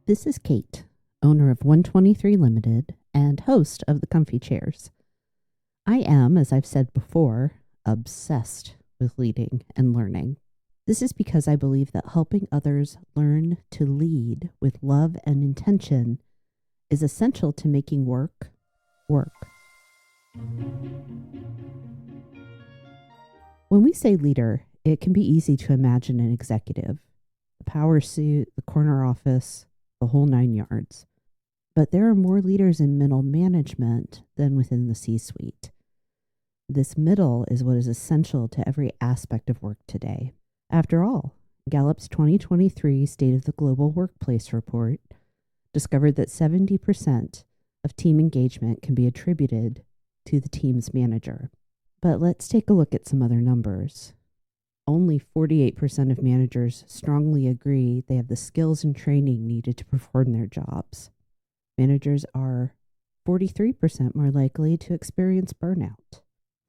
This is Kate, owner of 123 Limited and host of the Comfy Chairs. I am, as I've said before, obsessed with leading and learning. This is because I believe that helping others learn to lead with love and intention is essential to making work work. When we say leader, it can be easy to imagine an executive, the power suit, the corner office, the whole 9 yards. But there are more leaders in middle management than within the C-suite. This middle is what is essential to every aspect of work today. After all, Gallup's 2023 State of the Global Workplace report discovered that 70% of team engagement can be attributed to the team's manager. But let's take a look at some other numbers. Only 48% of managers strongly agree they have the skills and training needed to perform their jobs. Managers are 43% more likely to experience burnout.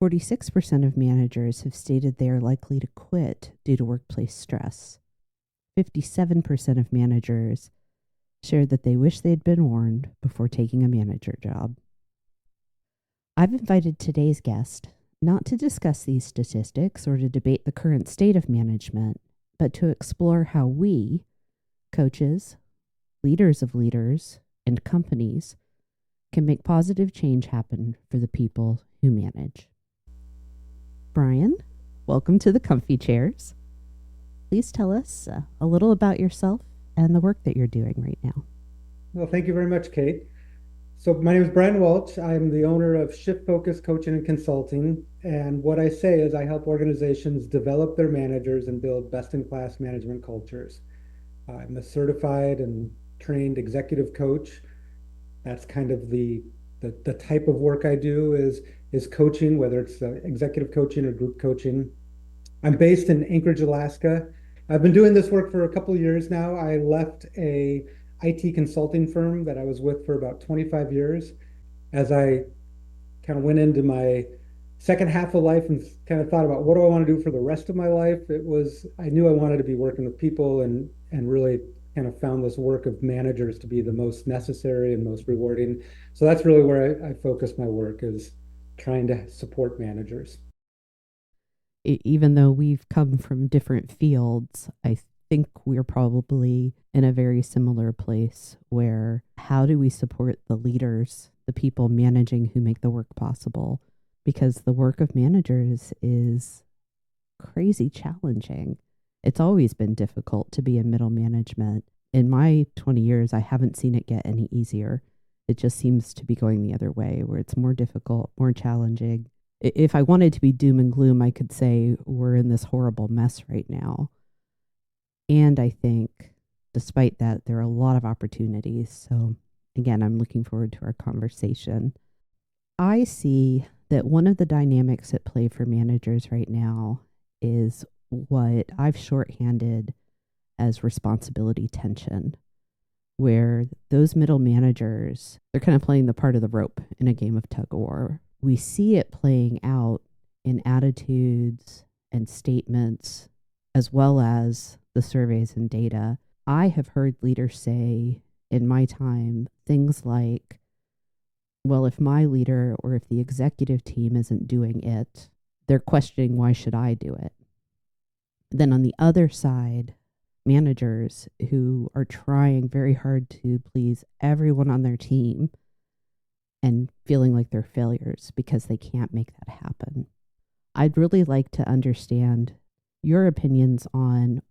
46% of managers have stated they are likely to quit due to workplace stress. 57% of managers shared that they wish they had been warned before taking a manager job. I've invited today's guest not to discuss these statistics or to debate the current state of management, but to explore how we, coaches, leaders of leaders, and companies, can make positive change happen for the people who manage. Brian, welcome to the Comfy Chairs. Please tell us a little about yourself and the work that you're doing right now. Well, thank you very much, Kate. So my name is Brian Welch. I'm the owner of Shift Focus Coaching and Consulting. And what I say is I help organizations develop their managers and build best-in-class management cultures. I'm a certified and trained executive coach. That's kind of the type of work I do is coaching, whether it's executive coaching or group coaching. I'm based in Anchorage, Alaska. I've been doing this work for a couple of years now. I left a IT consulting firm that I was with for about 25 years as I kind of went into my second half of life and kind of thought about what do I want to do for the rest of my life. I knew I wanted to be working with people and really kind of found this work of managers to be the most necessary and most rewarding. So that's really where I focus my work, is trying to support managers. Even though we've come from different fields, I think we're probably in a very similar place where how do we support the leaders, the people managing who make the work possible? Because the work of managers is crazy challenging. It's always been difficult to be in middle management. In my 20 years, I haven't seen it get any easier. It just seems to be going the other way, where it's more difficult, more challenging. If I wanted to be doom and gloom, I could say we're in this horrible mess right now. And I think, despite that, there are a lot of opportunities. So, again, I'm looking forward to our conversation. I see that one of the dynamics at play for managers right now is what I've shorthanded as responsibility tension, where those middle managers, they're kind of playing the part of the rope in a game of tug of war. We see it playing out in attitudes and statements, as well as the surveys and data. I have heard leaders say in my time things like, well, if my leader or if the executive team isn't doing it, they're questioning why should I do it? Then on the other side, managers who are trying very hard to please everyone on their team and feeling like they're failures because they can't make that happen. I'd really like to understand your opinions on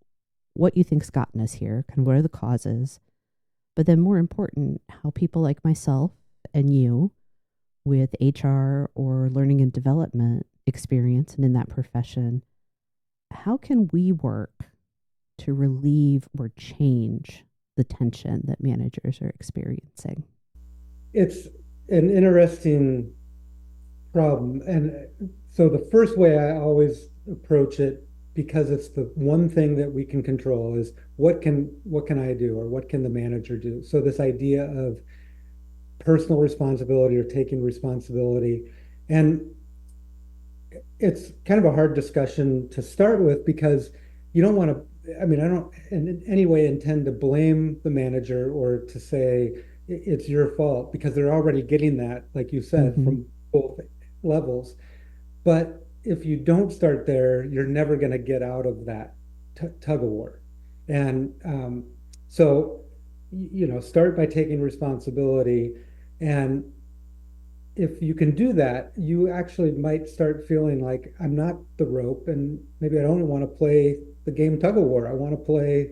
what you think's gotten us here, kind of what are the causes, but then more important, how people like myself and you with HR or learning and development experience and in that profession, how can we work to relieve or change the tension that managers are experiencing? It's an interesting problem. And so the first way I always approach it, because it's the one thing that we can control, is what can I do, or what can the manager do? So this idea of personal responsibility or taking responsibility. And it's kind of a hard discussion to start with because you don't want to I mean, I don't in any way intend to blame the manager or to say it's your fault because they're already getting that, like you said, Hmm. from both levels. But if you don't start there, you're never going to get out of that tug of war. And so, start by taking responsibility. And if you can do that, you actually might start feeling like I'm not the rope, and maybe I don't want to play the game tug of war. I want to play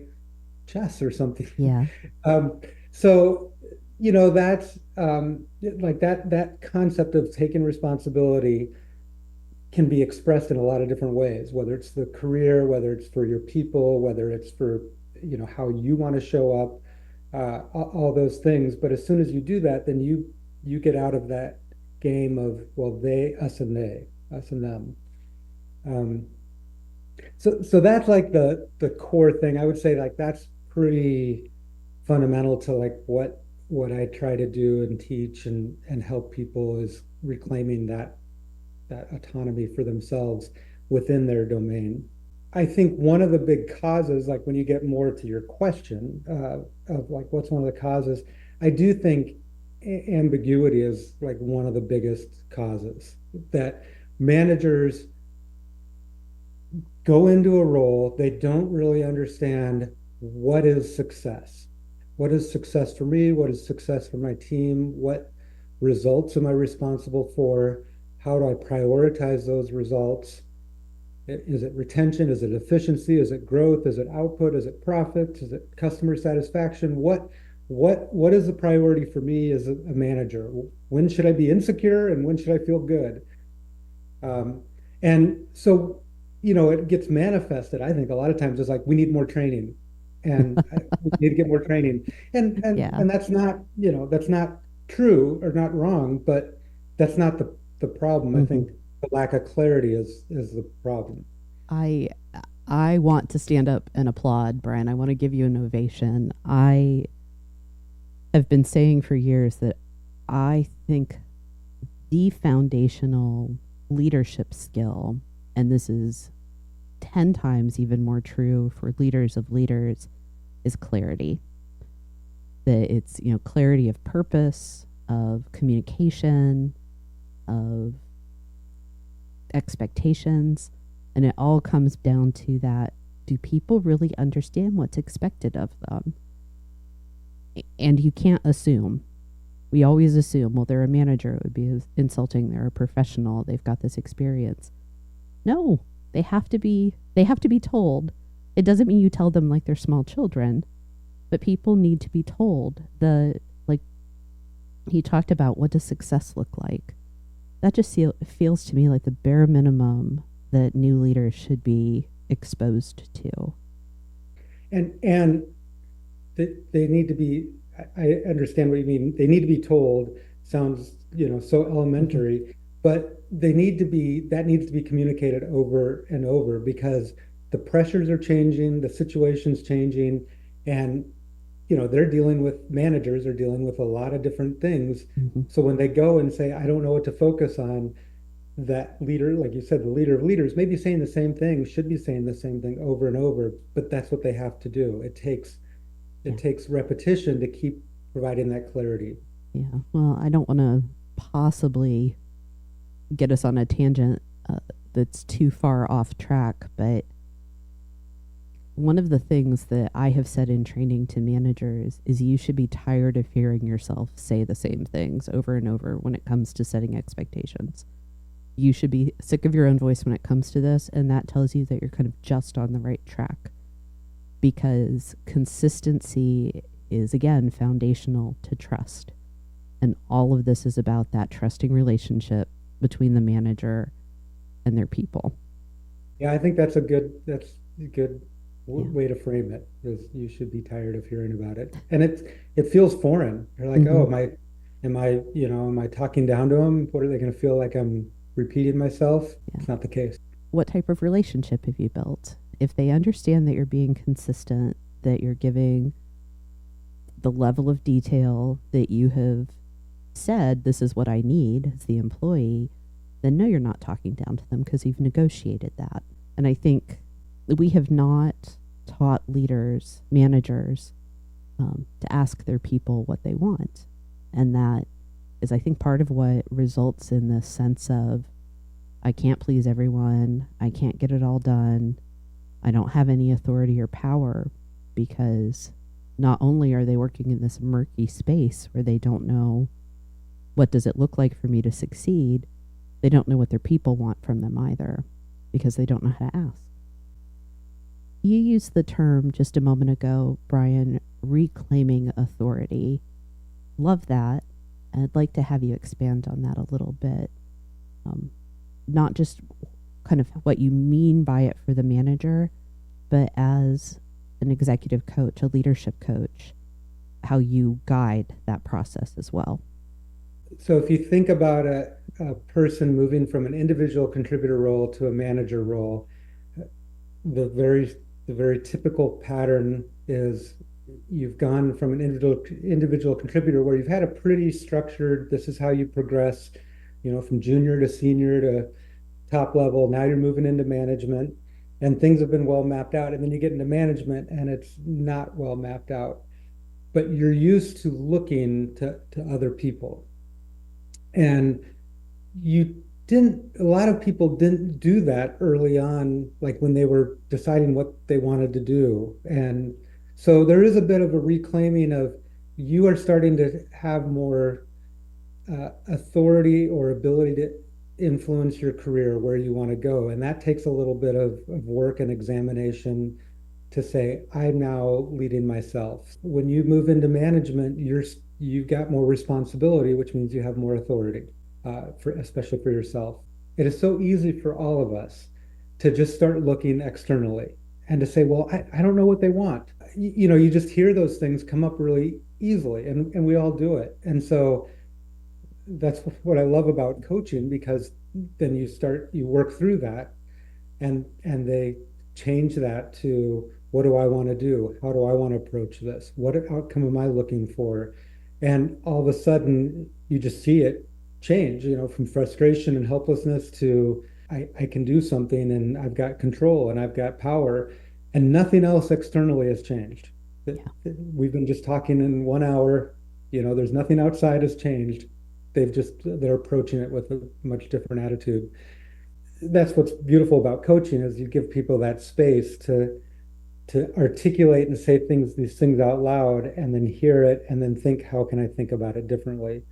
chess or something. Yeah. Um, so, that's like that concept of taking responsibility can be expressed in a lot of different ways, whether it's the career, whether it's for your people, whether it's for, how you want to show up, all those things. But as soon as you do that, then you get out of that game of, well, they, us and them. Um, so that's like the core thing. I would say like that's pretty fundamental to like what I try to do and teach and help people is reclaiming that autonomy for themselves within their domain. I think one of the big causes, like when you get more to your question of like what's one of the causes, I do think ambiguity is like one of the biggest causes that managers go into a role, they don't really understand what is success. What is success for me? What is success for my team? What results am I responsible for? How do I prioritize those results? Is it retention? Is it efficiency? Is it growth? Is it output? Is it profit? Is it customer satisfaction? What is the priority for me as a manager? When should I be insecure and when should I feel good? Um, and so, it gets manifested, I think, a lot of times it's like we need more training and we need to get more training. And and Yeah. and that's not, that's not true or not wrong, but that's not the problem. I Hmm. think the lack of clarity is the problem. I I want to stand up and applaud, Brian. I want to give you an ovation. I have been saying for years that I think the foundational leadership skill, and this is 10 times even more true for leaders of leaders, is clarity. That it's, clarity of purpose, of communication, of expectations. And it all comes down to that: do people really understand what's expected of them? And you can't assume. We always assume, well, they're a manager. It would be insulting. They're a professional. They've got this experience. No, they have to be told. It doesn't mean you tell them like they're small children, but people need to be told the like he talked about what does success look like. That just feels to me like the bare minimum that new leaders should be exposed to. And they need to be, I understand what you mean. They need to be told, sounds, so Hmm. elementary, but that needs to be communicated over and over because the pressures are changing, the situation's changing, and, managers are dealing with a lot of different things. Hmm. So when they go and say, I don't know what to focus on, that leader, like you said, the leader of leaders may be saying the same thing, should be saying the same thing over and over, but that's what they have to do. Yeah. It takes repetition to keep providing that clarity. Yeah. Well, I don't want to possibly get us on a tangent that's too far off track, but one of the things that I have said in training to managers is you should be tired of hearing yourself say the same things over and over when it comes to setting expectations. You should be sick of your own voice when it comes to this, and that tells you that you're kind of just on the right track because consistency is, again, foundational to trust. And all of this is about that trusting relationship between the manager and their people. Yeah, I think that's a good Yeah. way to frame it, is you should be tired of hearing about it. And it feels foreign. You're like, Hmm. oh, am I talking down to them? What are they going to feel like I'm repeating myself? Yeah. It's not the case. What type of relationship have you built? If they understand that you're being consistent, that you're giving the level of detail that you have said, this is what I need as the employee, then no, you're not talking down to them because you've negotiated that. And I think we have not taught leaders, managers, to ask their people what they want. And that is, I think, part of what results in this sense of I can't please everyone, I can't get it all done, I don't have any authority or power, because not only are they working in this murky space where they don't know what does it look like for me to succeed, they don't know what their people want from them either, because they don't know how to ask. You used the term just a moment ago, Brian, reclaiming authority. Love that. I'd like to have you expand on that a little bit. Not just kind of what you mean by it for the manager, but as an executive coach, a leadership coach, how you guide that process as well. So if you think about a person moving from an individual contributor role to a manager role, the very typical pattern is you've gone from an individual contributor where you've had a pretty structured, this is how you progress, from junior to senior to top level. Now you're moving into management and things have been well mapped out. And then you get into management and it's not well mapped out. But you're used to looking to other people. And a lot of people didn't do that early on, like when they were deciding what they wanted to do. And so there is a bit of a reclaiming of you are starting to have more authority or ability to influence your career where you want to go. And that takes a little bit of work and examination to say, I'm now leading myself. When you move into management, you've got more responsibility, which means you have more authority, especially for yourself. It is so easy for all of us to just start looking externally and to say, well, I don't know what they want. You just hear those things come up really easily, and we all do it. And so that's what I love about coaching, because then you work through that, and they change that to, what do I want to do? How do I want to approach this? What outcome am I looking for? And all of a sudden you just see it change, from frustration and helplessness to I can do something and I've got control and I've got power, and nothing else externally has changed. Yeah. We've been just talking in 1 hour, there's nothing outside has changed. They're approaching it with a much different attitude. That's what's beautiful about coaching, is you give people that space to articulate and say these things out loud, and then hear it and then think, how can I think about it differently?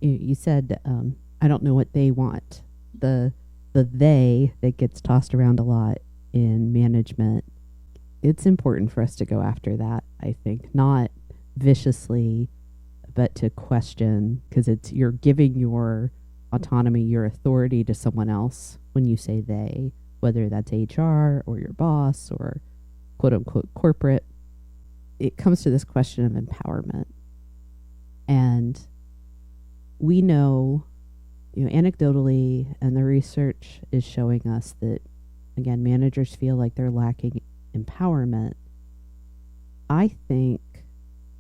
You said, I don't know what they want. The they that gets tossed around a lot in management. It's important for us to go after that, I think, not viciously, but to question, because you're giving your autonomy, your authority to someone else when you say they, whether that's HR or your boss or quote unquote corporate. It comes to this question of empowerment. And we know, anecdotally, and the research is showing us that, again, managers feel like they're lacking empowerment. I think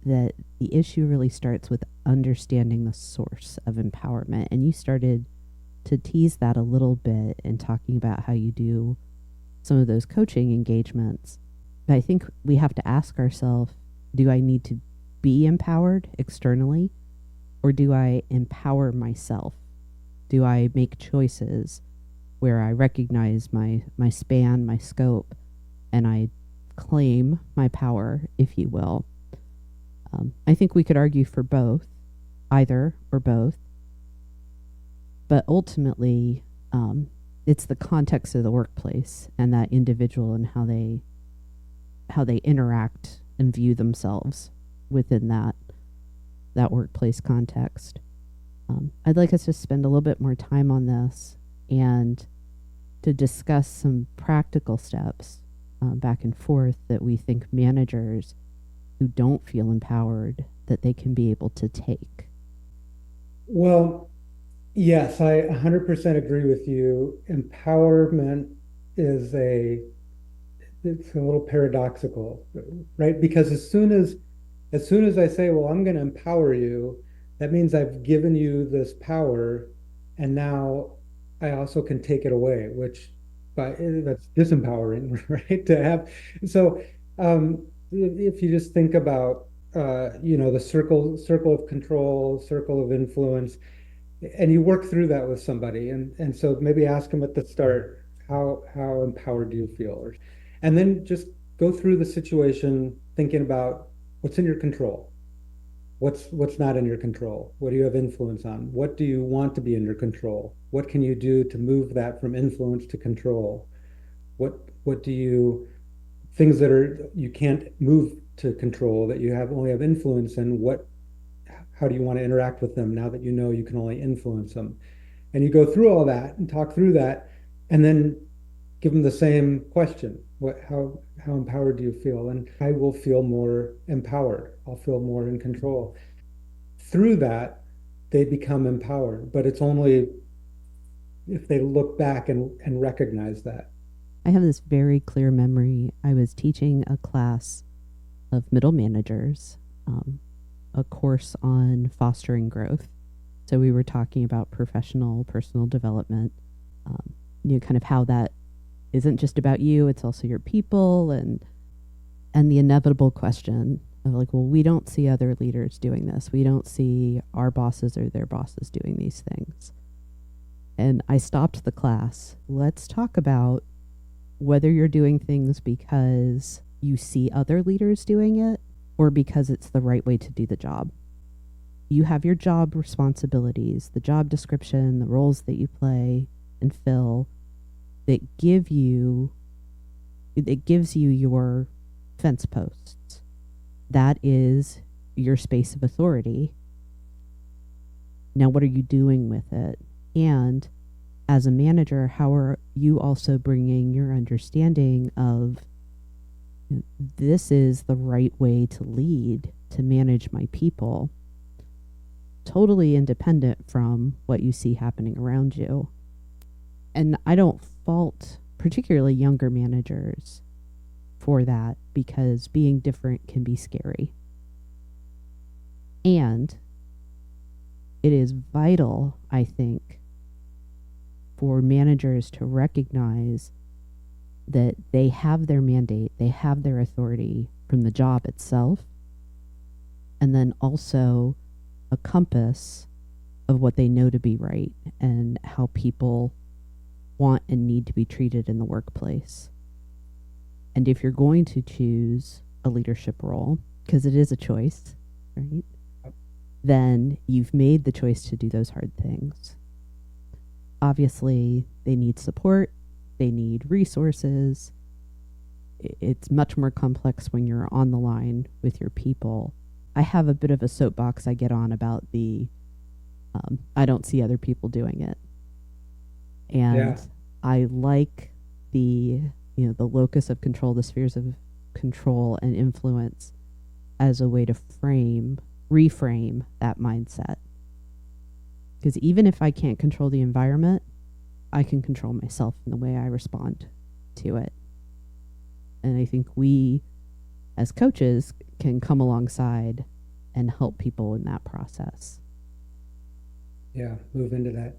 that the issue really starts with understanding the source of empowerment. And you started to tease that a little bit in talking about how you do some of those coaching engagements. But I think we have to ask ourselves, do I need to be empowered externally, or do I empower myself? Do I make choices where I recognize my span, my scope, and I claim my power, if you will? I think we could argue for both, either or both. But ultimately, it's the context of the workplace and that individual and how they interact and view themselves within that workplace context. I'd like us to spend a little bit more time on this and to discuss some practical steps back and forth that we think managers who don't feel empowered, that they can be able to take. Well, yes, I 100% agree with you. Empowerment it's a little paradoxical, right? Because as soon as I say, well, I'm going to empower you, that means I've given you this power, and now I also can take it away, which but that's disempowering, right? To have so if you just think about the circle of control, circle of influence, and you work through that with somebody, and so maybe ask them at the start, how empowered do you feel, and then just go through the situation thinking about what's in your control. What's not in your control? What do you have influence on? What do you want to be in your control? What can you do to move that from influence to control? What do you things that are you can't move to control that you have only have influence in? What how do you want to interact with them now that you know you can only influence them? And you go through all that and talk through that, and then give them the same question. How empowered do you feel? And I will feel more empowered. I'll feel more in control. Through that, they become empowered, but it's only if they look back and recognize that. I have this very clear memory. I was teaching a class of middle managers, a course on fostering growth. So we were talking about professional, personal development, kind of how that isn't just about you, it's also your people, and the inevitable question of like, well, we don't see other leaders doing this. We don't see our bosses or their bosses doing these things. And I stopped the class. Let's talk about whether you're doing things because you see other leaders doing it or because it's the right way to do the job. You have your job responsibilities, the job description, the roles that you play and fill that gives you your fence posts. That is your space of authority. Now, what are you doing with it? And as a manager, how are you also bringing your understanding of this is the right way to lead, to manage my people, totally independent from what you see happening around you. And I don't fault particularly younger managers for that because being different can be scary. And it is vital, I think, for managers to recognize that they have their mandate, they have their authority from the job itself, and then also a compass of what they know to be right and how people want and need to be treated in the workplace. And if you're going to choose a leadership role, because it is a choice, right? Then you've made the choice to do those hard things. Obviously, they need support, they need resources. It's much more complex when you're on the line with your people. I have a bit of a soapbox I get on about the I don't see other people doing it. And I like the locus of control, the spheres of control and influence as a way to reframe that mindset. Because even if I can't control the environment, I can control myself in the way I respond to it. And I think we, as coaches, can come alongside and help people in that process. Yeah, move into that.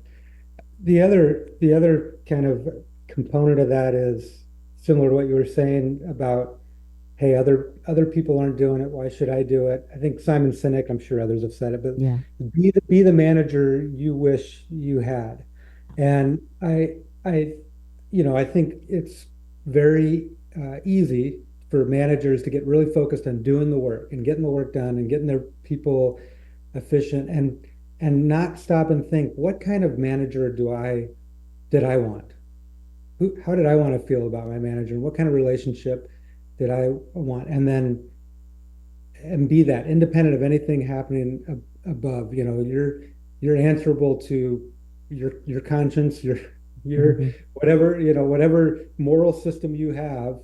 The other kind of component of that is similar to what you were saying about, hey, other people aren't doing it. Why should I do it? I think Simon Sinek, I'm sure others have said it, but yeah, be the manager you wish you had. And I think it's very easy for managers to get really focused on doing the work and getting the work done and getting their people efficient and not stop and think, what kind of manager did I want? How did I want to feel about my manager? And what kind of relationship did I want? And be that independent of anything happening above. You're answerable to your conscience, your whatever moral system you have,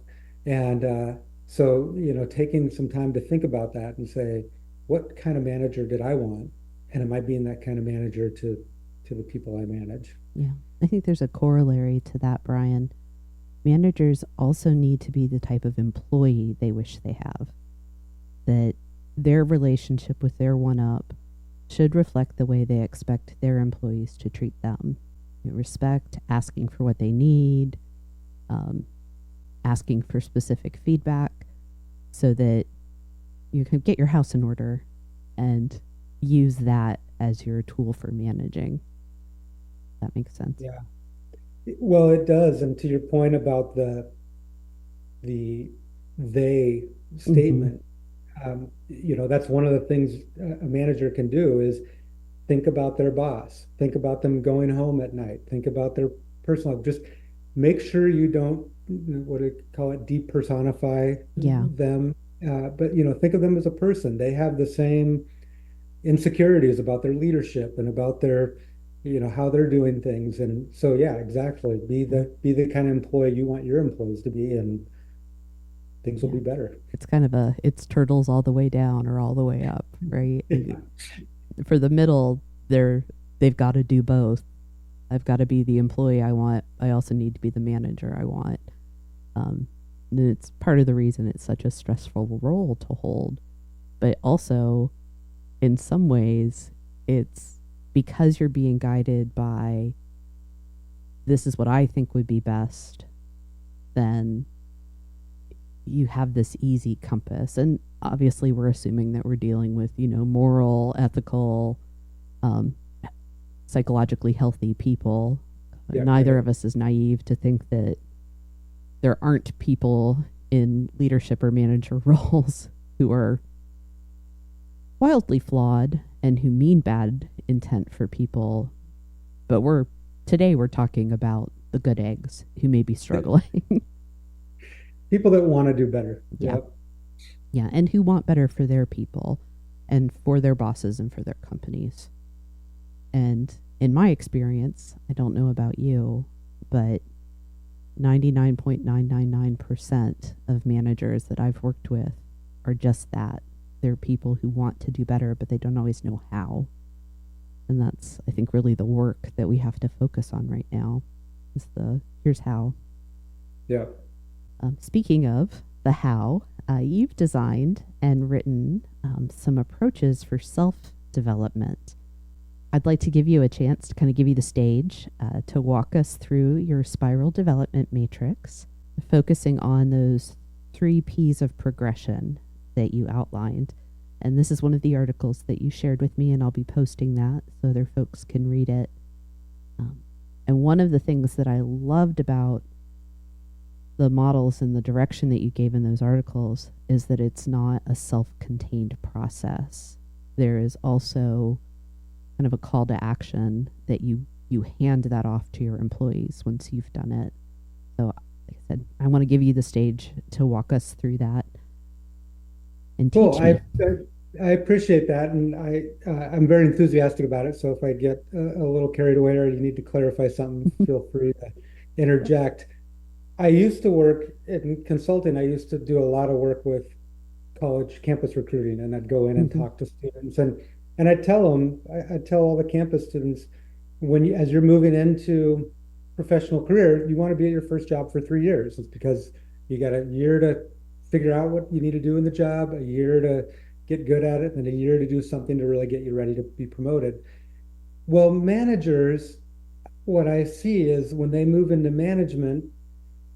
and so taking some time to think about that and say, what kind of manager did I want, and am I being that kind of manager to the people I manage? Yeah, I think there's a corollary to that, Brian. Managers also need to be the type of employee they wish they have. That their relationship with their one-up should reflect the way they expect their employees to treat them. Respect, asking for what they need, um, asking for specific feedback so that you can get your house in order and use that as your tool for managing. That makes sense. Yeah. Well, it does. And to your point about the they Mm-hmm. statement, that's one of the things a manager can do is think about their boss, think about them going home at night, think about their personal life. Just make sure you don't, what do you call it, depersonify Yeah. them. But think of them as a person. They have the same insecurities about their leadership and about their, how they're doing things. And so, yeah, exactly. Yeah. Be the kind of employee you want your employees to be, and things will Yeah. be better. It's kind of it's turtles all the way down or all the way up, right? And Yeah. for the middle, they've got to do both. I've got to be the employee I want. I also need to be the manager I want. Um, and it's part of the reason it's such a stressful role to hold. But also, in some ways, it's because you're being guided by this is what I think would be best, then you have this easy compass. And obviously, we're assuming that we're dealing with, moral, ethical, um, psychologically healthy people. Yeah, Neither right. of us is naive to think that there aren't people in leadership or manager roles who are wildly flawed and who mean bad intent for people. But today we're talking about the good eggs who may be struggling. People that want to do better. Yeah. Yep. Yeah. And who want better for their people and for their bosses and for their companies. And in my experience, I don't know about you, but 99.999% of managers that I've worked with are just that. They're people who want to do better, but they don't always know how. And that's, I think, really the work that we have to focus on right now is here's how. Yeah. Speaking of the how, you've designed and written some approaches for self development. I'd like to give you a chance to kind of give you the stage to walk us through your spiral development matrix, focusing on those 3 P's of progression that you outlined. And this is one of the articles that you shared with me, and I'll be posting that so other folks can read it. And one of the things that I loved about the models and the direction that you gave in those articles is that it's not a self-contained process. There is also kind of a call to action that you hand that off to your employees once you've done it. So, like I said, I want to give you the stage to walk us through that and Cool. teach me. I appreciate that, and I'm very enthusiastic about it. So if I get a little carried away or you need to clarify something, feel free to interject. I used to work in consulting. I used to do a lot of work with college campus recruiting, and I'd go in and Mm-hmm. talk to students, and I'd tell them, I'd tell all the campus students, as you're moving into professional career, you want to be at your first job for 3 years. It's because you got a year to figure out what you need to do in the job, a year to get good at it, and a year to do something to really get you ready to be promoted. Well, managers, what I see is when they move into management,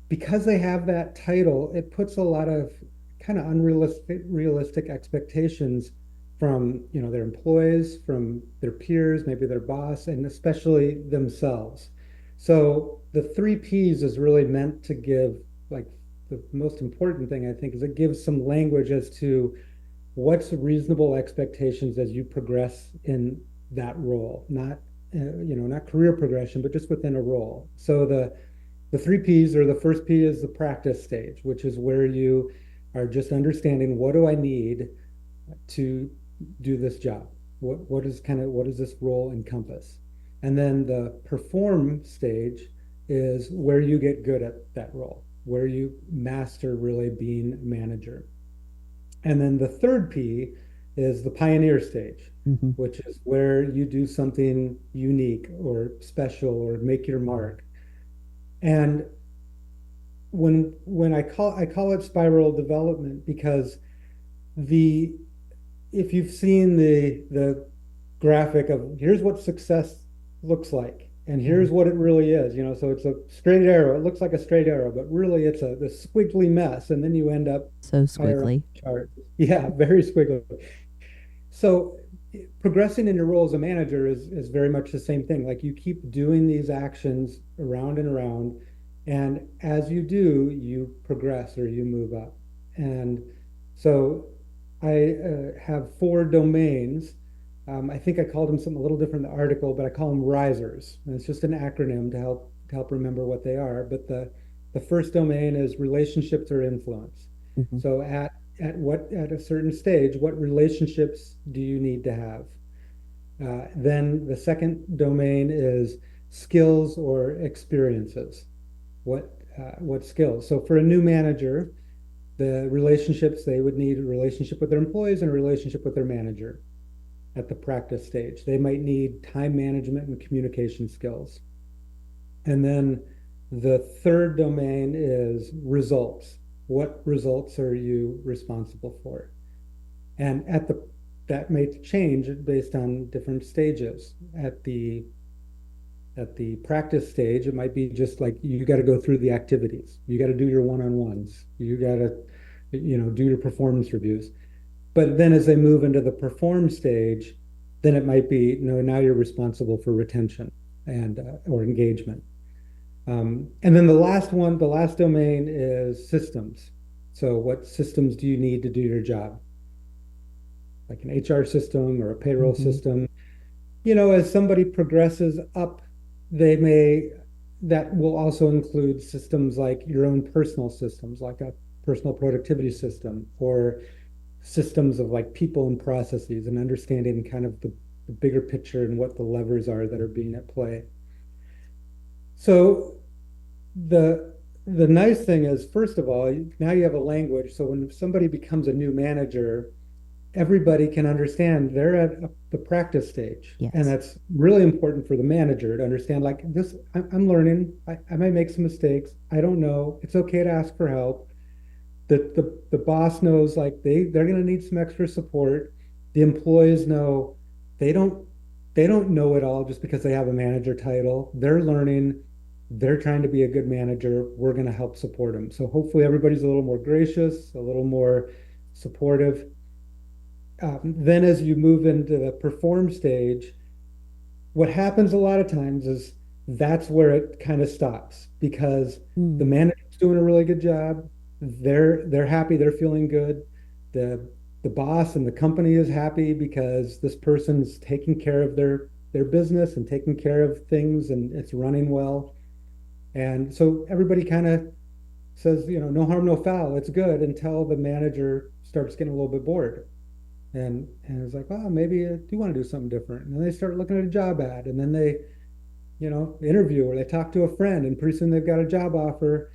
because they have that title, it puts a lot of kind of unrealistic realistic expectations from their employees, from their peers, maybe their boss, and especially themselves. So the 3 P's is really meant to give, like, the most important thing I think is it gives some language as to what's reasonable expectations as you progress in that role, not not career progression, but just within a role. So the 3 P's, or the first P is the practice stage, which is where you are just understanding, what do I need to do this job? What does this role encompass? And then the perform stage is where you get good at that role, where you master really being a manager. And then the third P is the pioneer stage, Mm-hmm. which is where you do something unique or special or make your mark. And when I call it spiral development because the if you've seen the graphic of here's what success looks like, And Yeah. here's what it really is, so it's a straight arrow. It looks like a straight arrow, but really it's a this squiggly mess, and then you end up So higher up squiggly. the chart. Yeah, very squiggly. So progressing in your role as a manager is very much the same thing. Like you keep doing these actions around and around, and as you do, you progress or you move up. And so I have four domains. I think I called them something a little different in the article, but I call them risers. And it's just an acronym to help remember what they are. But the first domain is relationships or influence. Hmm. So at a certain stage, what relationships do you need to have? Then the second domain is skills or experiences. What skills? So for a new manager, the relationships they would need a relationship with their employees and a relationship with their manager at the practice stage. They might need time management and communication skills. And then the third domain is results. What results are you responsible for? And that may change based on different stages. At the practice stage, it might be just like you got to go through the activities. You got to do your one-on-ones. You got to, do your performance reviews. But then as they move into the perform stage, then it might be, now you're responsible for retention and or engagement. And then the last domain is systems. So what systems do you need to do your job? Like an HR system or a payroll Hmm. system. As somebody progresses up, they may, that will also include systems like your own personal systems, like a personal productivity system or systems of like people and processes and understanding kind of the bigger picture and what the levers are that are being at play. So the the nice thing is, first of all, now you have a language. So when somebody becomes a new manager, everybody can understand they're at the practice stage. And Yes. that's really important for the manager to understand like this, I'm learning. I might make some mistakes. I don't know. It's okay to ask for help. The boss knows like they're going to need some extra support. The employees know they don't they don't know it all just because they have a manager title. They're learning. They're trying to be a good manager. We're going to help support them. So hopefully everybody's a little more gracious, a little more supportive. Then as you move into the perform stage, what happens a lot of times is that's where it kind of stops because the Mm. manager's doing a really good job. They're happy, they're feeling good. The the boss and the company is happy because this person's taking care of their business and taking care of things and it's running well. And so everybody kind of says, no harm, no foul, it's good until the manager starts getting a little bit bored and it's like, oh, maybe I do want to do something different. And then they start looking at a job ad, and then they, interview or they talk to a friend, and pretty soon they've got a job offer,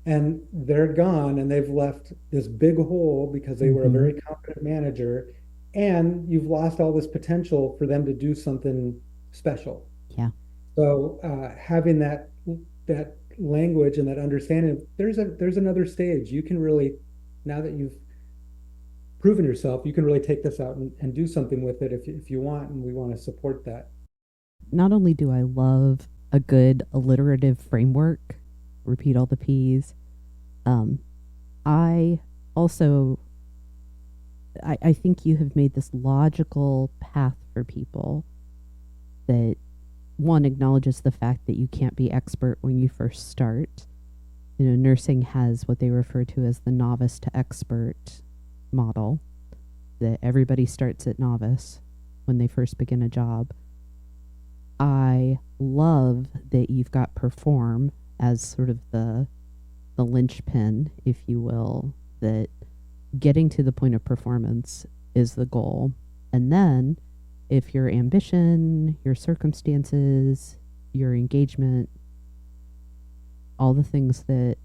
and they're gone, and they've left this big hole because they were a Hmm. very competent manager, and you've lost all this potential for them to do something special. Yeah. So having that language and that understanding, there's another stage you can really, now that you've proven yourself, you can really take this out and do something with it if you want, and we want to support that. Not only do I love a good alliterative framework, repeat all the P's, um, I also I think you have made this logical path for people that one acknowledges the fact that you can't be expert when you first start. Nursing has what they refer to as the novice to expert model, that everybody starts at novice when they first begin a job. I love that you've got perform as sort of the linchpin, if you will, that getting to the point of performance is the goal. And then if your ambition, your circumstances, your engagement, all the things that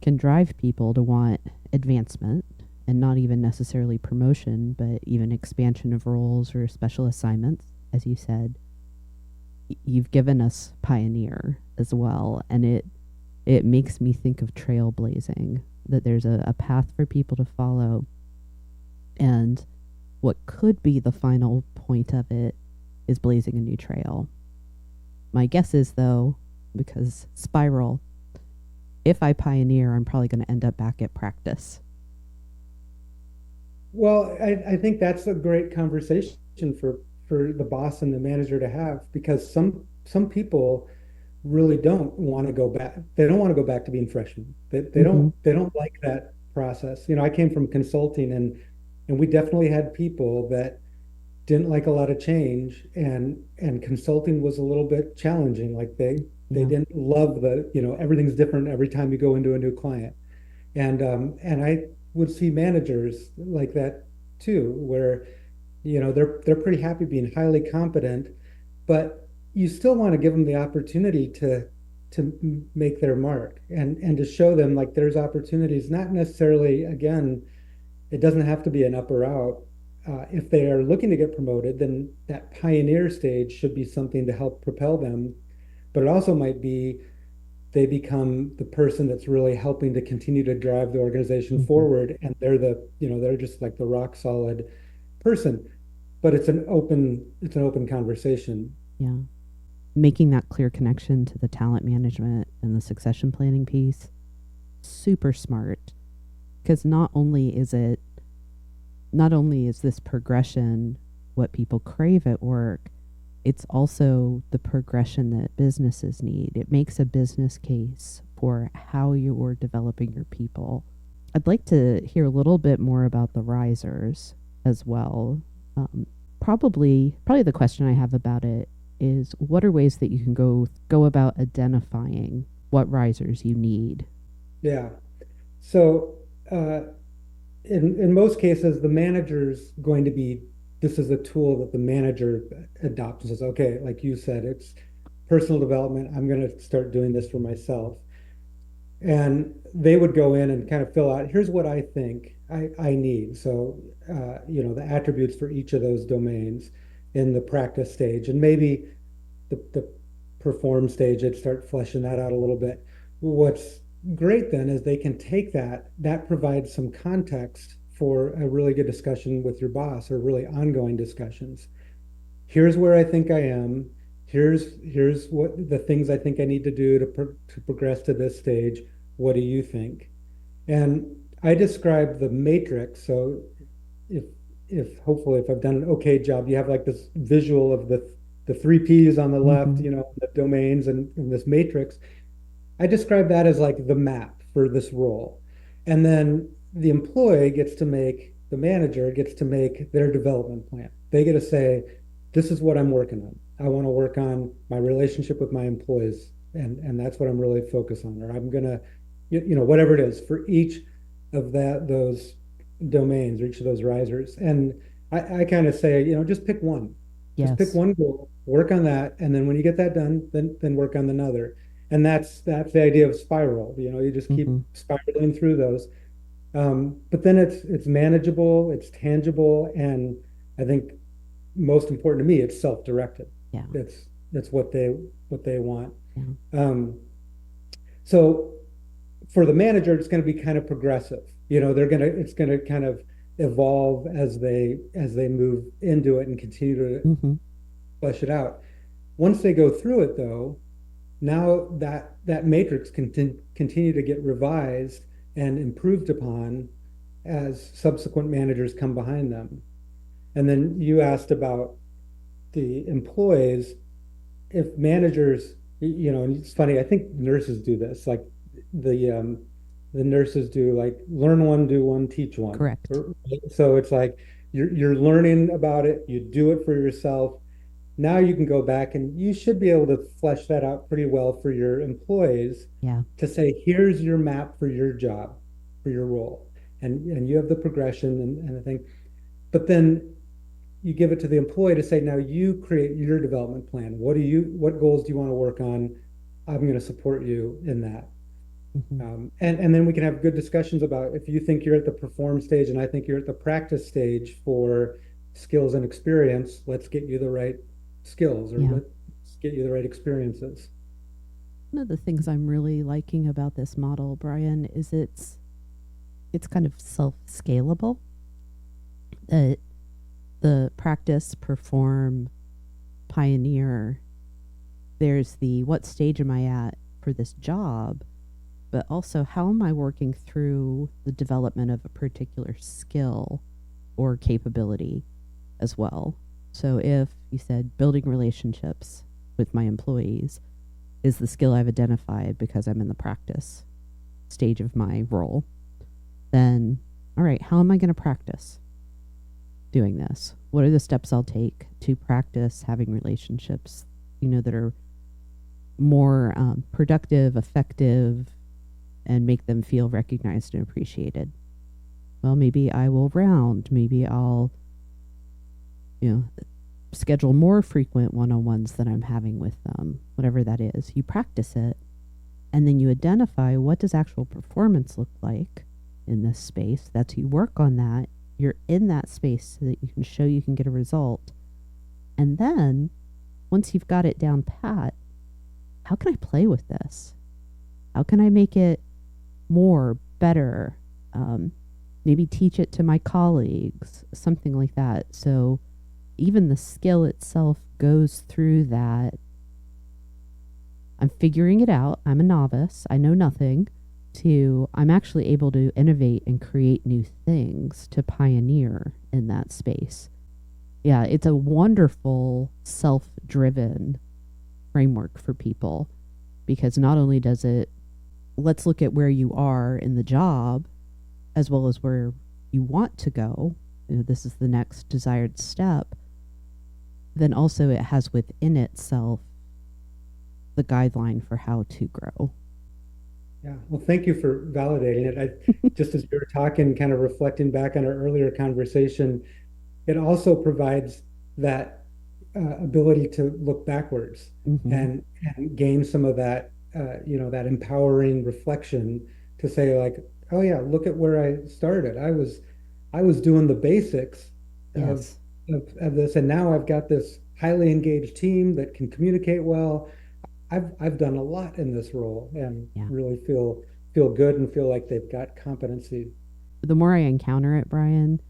can drive people to want advancement and not even necessarily promotion, but even expansion of roles or special assignments, as you said, you've given us pioneer as well. And it makes me think of trailblazing, that there's a path for people to follow. And what could be the final point of it is blazing a new trail. My guess is, though, because spiral, if I pioneer, I'm probably going to end up back at practice. Well, I think that's a great conversation for the boss and the manager to have, because some people really don't want to go back. They don't want to go back to being freshmen. Mm-hmm. They don't like that process. You know, I came from consulting, and we definitely had people that didn't like a lot of change, and consulting was a little bit challenging. Like they Yeah. didn't love the, you know, everything's different every time you go into a new client. And I would see managers like that too, where, you know, they're pretty happy being highly competent, but you still want to give them the opportunity to make their mark, and to show them like there's opportunities, not necessarily, again, it doesn't have to be an up or out. If they are looking to get promoted, then that pioneer stage should be something to help propel them. But it also might be they become the person that's really helping to continue to drive the organization Mm-hmm. forward, and they're the, you know, they're just like the rock solid person. But it's an open conversation. Yeah. Making that clear connection to the talent management and the succession planning piece, super smart. Because not only is this progression what people crave at work, it's also the progression that businesses need. It makes a business case for how you're developing your people. I'd like to hear a little bit more about the risers as well. Um, probably the question I have about it is, what are ways that you can go about identifying what risers you need? Yeah. So in most cases, the manager's going to be, this is a tool that the manager adopts and says, okay, like you said, it's personal development. I'm going to start doing this for myself. And they would go in and kind of fill out, here's what I think I need. So, you know, the attributes for each of those domains in the practice stage. And maybe the perform stage, I'd start fleshing that out a little bit. What's great then is they can take that provides some context for a really good discussion with your boss, or really ongoing discussions. Here's where I think I am. Here's what the things I think I need to do to progress to this stage. What do you think? And I describe the matrix. So if hopefully if I've done an okay job, you have like this visual of the three P's on the left, Mm-hmm. you know, the domains, and this matrix. I describe that as like the map for this role. And then the manager gets to make their development plan. They get to say, this is what I'm working on. I want to work on my relationship with my employees, and that's what I'm really focused on. Or I'm gonna, you know, whatever it is for each of those domains, or each of those risers. And I kind of say, you know, just pick one. Just pick Yes. one goal, work on that, and then when you get that done, then work on another. And that's the idea of spiral. You know, you just keep Mm-hmm. spiraling through those. But then it's manageable, it's tangible, and I think most important to me, it's self-directed. Yeah. It's what they want. Yeah. Um, so for the manager, it's going to be kind of progressive. You know, it's going to kind of evolve as they move into it and continue to Mm-hmm. flesh it out. Once they go through it, though, now that matrix can continue to get revised and improved upon as subsequent managers come behind them. And then you asked about the employees. If managers, you know, and it's funny, I think nurses do this, like the um, the nurses do, like, learn one, do one, teach one. Correct. So it's like you're learning about it, you do it for yourself. Now you can go back and you should be able to flesh that out pretty well for your employees, Yeah. to say, here's your map for your job, for your role. And you have the progression and the thing. But then you give it to the employee to say, now you create your development plan. What goals do you want to work on? I'm going to support you in that. Mm-hmm. And then we can have good discussions about, if you think you're at the perform stage and I think you're at the practice stage for skills and experience, let's get you the right skills, or Yeah. let's get you the right experiences. One of the things I'm really liking about this model, Brian, is it's kind of self-scalable. That the practice, perform, pioneer there's the what stage am I at for this job, but also how am I working through the development of a particular skill or capability as well. So if you said building relationships with my employees is the skill I've identified because I'm in the practice stage of my role, then all right, how am I going to practice doing this? What are the steps I'll take to practice having relationships, that are more productive, effective, and make them feel recognized and appreciated? Well, maybe I will round. Maybe I'll, schedule more frequent one-on-ones that I'm having with them, whatever that is. You practice it, and then you identify what does actual performance look like in this space. That's you work on that. You're in that space so that you can show you can get a result. And then once you've got it down pat, how can I play with this? How can I make it more, better? Maybe teach it to my colleagues, something like that. So even the skill itself goes through that. I'm figuring it out. I'm a novice. I know nothing. To I'm actually able to innovate and create new things to pioneer in that space. Yeah, it's a wonderful self-driven framework for people because not only does it, let's look at where you are in the job as well as where you want to go. This is the next desired step. Then also it has within itself the guideline for how to grow. Yeah, well, thank you for validating it. Just as we were talking, kind of reflecting back on our earlier conversation, it also provides that ability to look backwards and gain some of that, that empowering reflection to say like, oh yeah, look at where I started. I was doing the basics of, Yes. of this, and now I've got this highly engaged team that can communicate well. I've done a lot in this role and Yeah. really feel good and feel like they've got competency. The more I encounter it, Brian,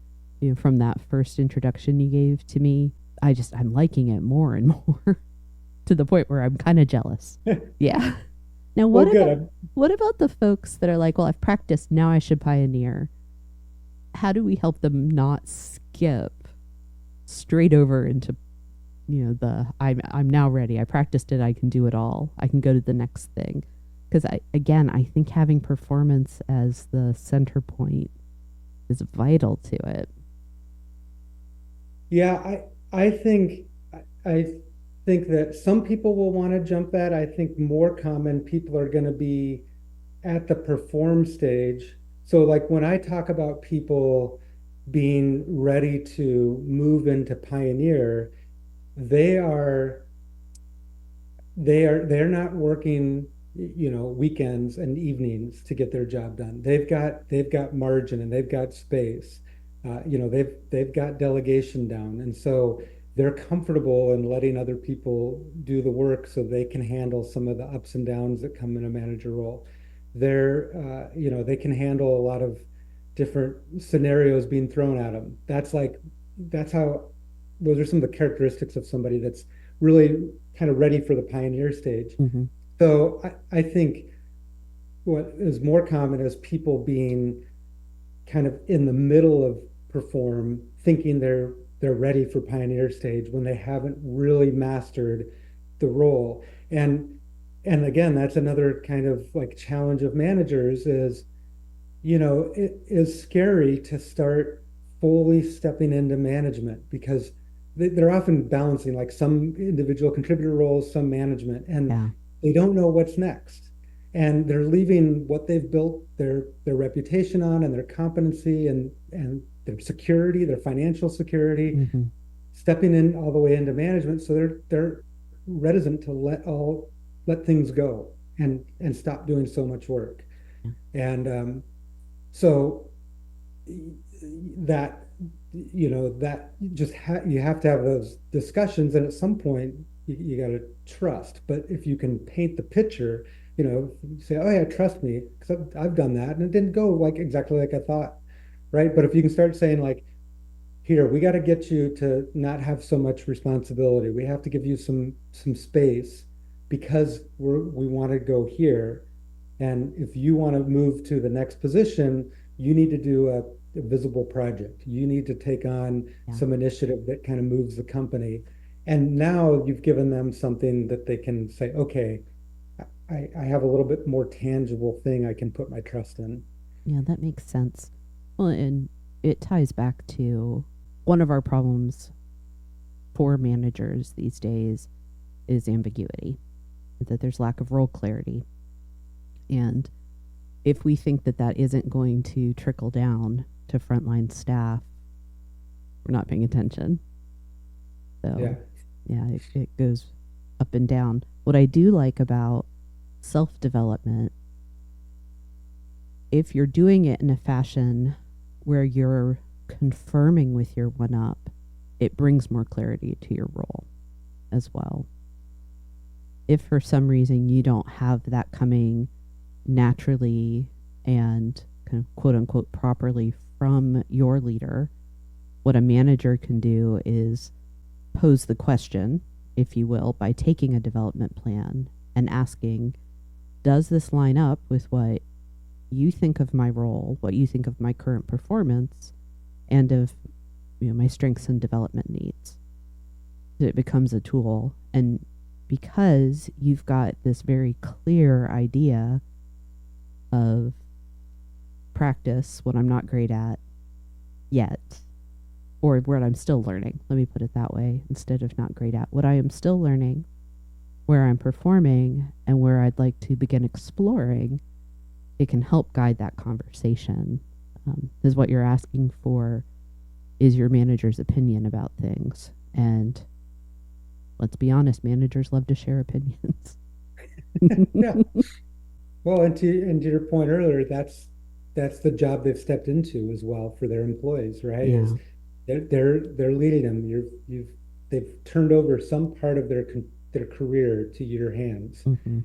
from that first introduction you gave to me, I'm liking it more and more to the point where I'm kind of jealous. Yeah. Now Well, good. what about the folks that are like, well, I've practiced, now I should pioneer? How do we help them not skip straight over into the I'm now ready. I practiced it. I can do it all. I can go to the next thing. Because I think having performance as the center point is vital to it. Yeah, I think that some people will want to jump that. I think more common people are going to be at the perform stage. So like when I talk about people being ready to move into pioneer, they are they're not working, weekends and evenings to get their job done. They've got margin and they've got space. They've got delegation down, and so they're comfortable in letting other people do the work so they can handle some of the ups and downs that come in a manager role. They can handle a lot of different scenarios being thrown at them. That's how those are some of the characteristics of somebody that's really kind of ready for the pioneer stage. Mm-hmm. So I think what is more common is people being kind of in the middle of perform, thinking they're ready for pioneer stage when they haven't really mastered the role. And again, that's another kind of like challenge of managers is, it is scary to start fully stepping into management because they're often balancing like some individual contributor roles, some management, and Yeah. they don't know what's next. And they're leaving what they've built their reputation on and their competency and their security, their financial security, Mm-hmm. stepping in all the way into management. So they're reticent to let things go and stop doing so much work. Yeah. And so that that you have to have those discussions, and at some point you got to trust. But if you can paint the picture, you say, oh yeah, trust me because I've done that and it didn't go like exactly like I thought, right? But if you can start saying like, here, we got to get you to not have so much responsibility, we have to give you some space, because we want to go here. And if you want to move to the next position, you need to do a visible project. You need to take on Yeah. some initiative that kind of moves the company. And now you've given them something that they can say, okay, I have a little bit more tangible thing I can put my trust in. Yeah, that makes sense. Well, and it ties back to one of our problems for managers these days is ambiguity, that there's lack of role clarity. And if we think that that isn't going to trickle down to frontline staff, we're not paying attention. Yeah. So, yeah, it goes up and down. What I do like about self development, if you're doing it in a fashion where you're confirming with your one up, it brings more clarity to your role as well. If for some reason you don't have that coming naturally and kind of quote unquote properly from your leader, what a manager can do is pose the question, if you will, by taking a development plan and asking, does this line up with what you think of my role, what you think of my current performance, and of my strengths and development needs? It becomes a tool, and because you've got this very clear idea of practice, what I'm not great at yet, or what I'm still learning. Let me put it that way instead of not great at. What I am still learning, where I'm performing, and where I'd like to begin exploring, it can help guide that conversation. Is what you're asking for is your manager's opinion about things. And let's be honest, managers love to share opinions. Yeah. Well, and to your point earlier, that's the job they've stepped into as well for their employees, right? Is Yeah. they're leading them. They've turned over some part of their career to your hands, Hmm.